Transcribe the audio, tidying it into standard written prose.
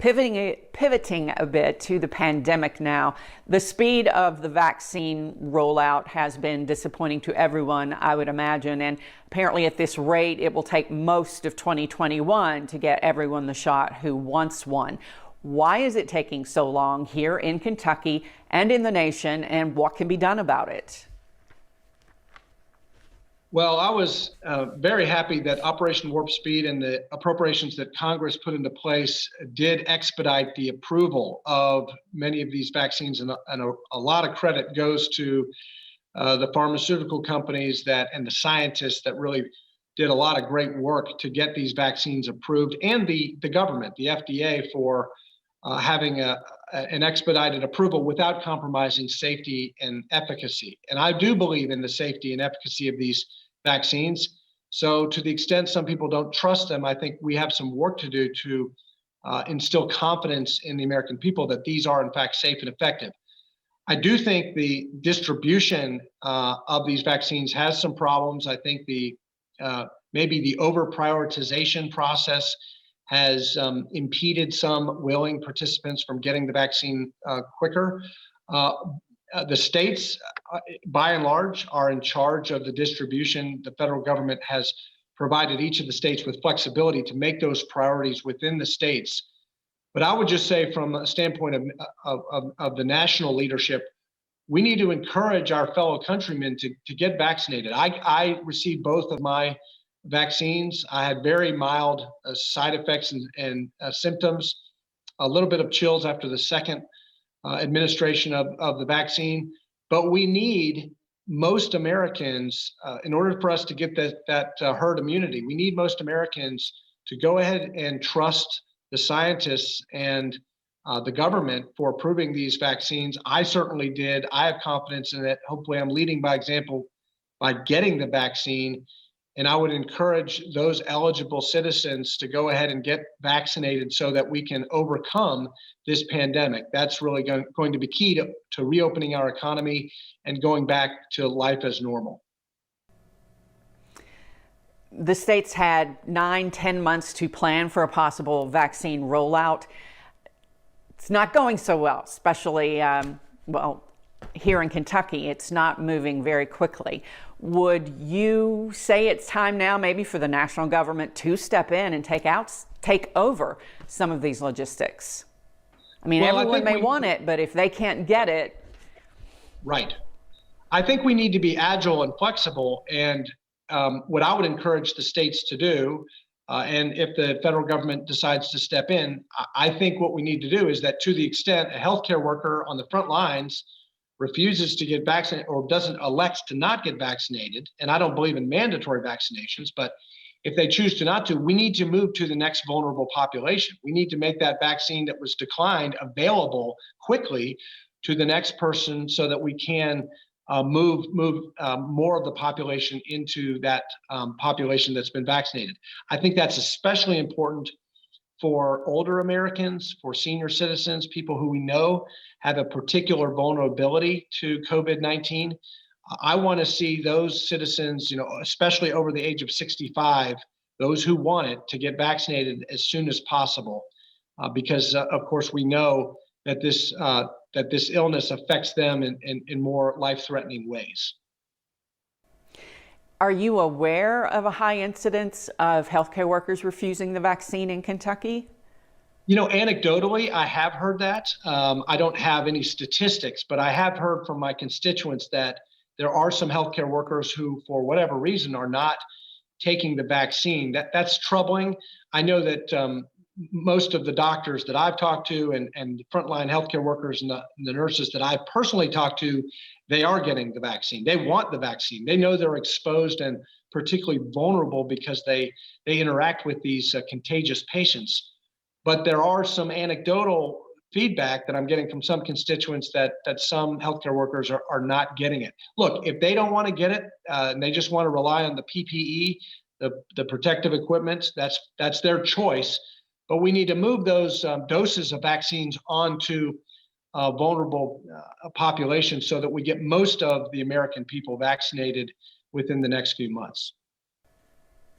Pivoting a bit to the pandemic now, the speed of the vaccine rollout has been disappointing to everyone, I would imagine. And apparently at this rate, it will take most of 2021 to get everyone the shot who wants one. Why is it taking so long here in Kentucky and in the nation, and what can be done about it? Well, I was very happy that Operation Warp Speed and the appropriations that Congress put into place did expedite the approval of many of these vaccines, and a lot of credit goes to the pharmaceutical companies and the scientists that really did a lot of great work to get these vaccines approved, and the government, the FDA, for having an expedited approval without compromising safety and efficacy. And I do believe in the safety and efficacy of these vaccines. So to the extent some people don't trust them, I think we have some work to do to instill confidence in the American people that these are in fact safe and effective. I do think the distribution of these vaccines has some problems. I think maybe the over prioritization process has impeded some willing participants from getting the vaccine quicker. The states, by and large, are in charge of the distribution. The federal government has provided each of the states with flexibility to make those priorities within the states. But I would just say, from a standpoint of the national leadership, we need to encourage our fellow countrymen to get vaccinated. I received both of my vaccines. I had very mild side effects and symptoms, a little bit of chills after the second administration of the vaccine. But we need most Americans, in order for us to get that herd immunity, we need most Americans to go ahead and trust the scientists and the government for approving these vaccines. I certainly did. I have confidence in it. Hopefully I'm leading by example by getting the vaccine. And I would encourage those eligible citizens to go ahead and get vaccinated so that we can overcome this pandemic. That's really going to be key to reopening our economy and going back to life as normal. The states had 9-10 months to plan for a possible vaccine rollout. It's not going so well, especially, here in Kentucky. It's not moving very quickly. Would you say it's time now maybe for the national government to step in and take over some of these logistics? I mean, everyone may want it, but if they can't get it. Right. I think we need to be agile and flexible. And what I would encourage the states to do, and if the federal government decides to step in, I think what we need to do is that, to the extent a healthcare worker on the front lines refuses to get vaccinated or elects to not get vaccinated, and I don't believe in mandatory vaccinations, but if they choose to not to, we need to move to the next vulnerable population. We need to make that vaccine that was declined available quickly to the next person so that we can move more of the population into that population that's been vaccinated. I think that's especially important for older Americans, for senior citizens, people who we know have a particular vulnerability to COVID-19. I want to see those citizens, especially over the age of 65, those who want it, to get vaccinated as soon as possible, because of course we know that this illness affects them in more life-threatening ways. Are you aware of a high incidence of healthcare workers refusing the vaccine in Kentucky? Anecdotally, I have heard that. I don't have any statistics, but I have heard from my constituents that there are some healthcare workers who, for whatever reason, are not taking the vaccine. That's troubling. I know that most of the doctors that I've talked to and the frontline healthcare workers and the nurses that I've personally talked to, they are getting the vaccine. They want the vaccine. They know they're exposed and particularly vulnerable because they interact with these contagious patients. But there are some anecdotal feedback that I'm getting from some constituents that some healthcare workers are not getting it. Look, if they don't want to get it and they just want to rely on the PPE, the protective equipment, that's their choice. But we need to move those doses of vaccines onto vulnerable populations so that we get most of the American people vaccinated within the next few months.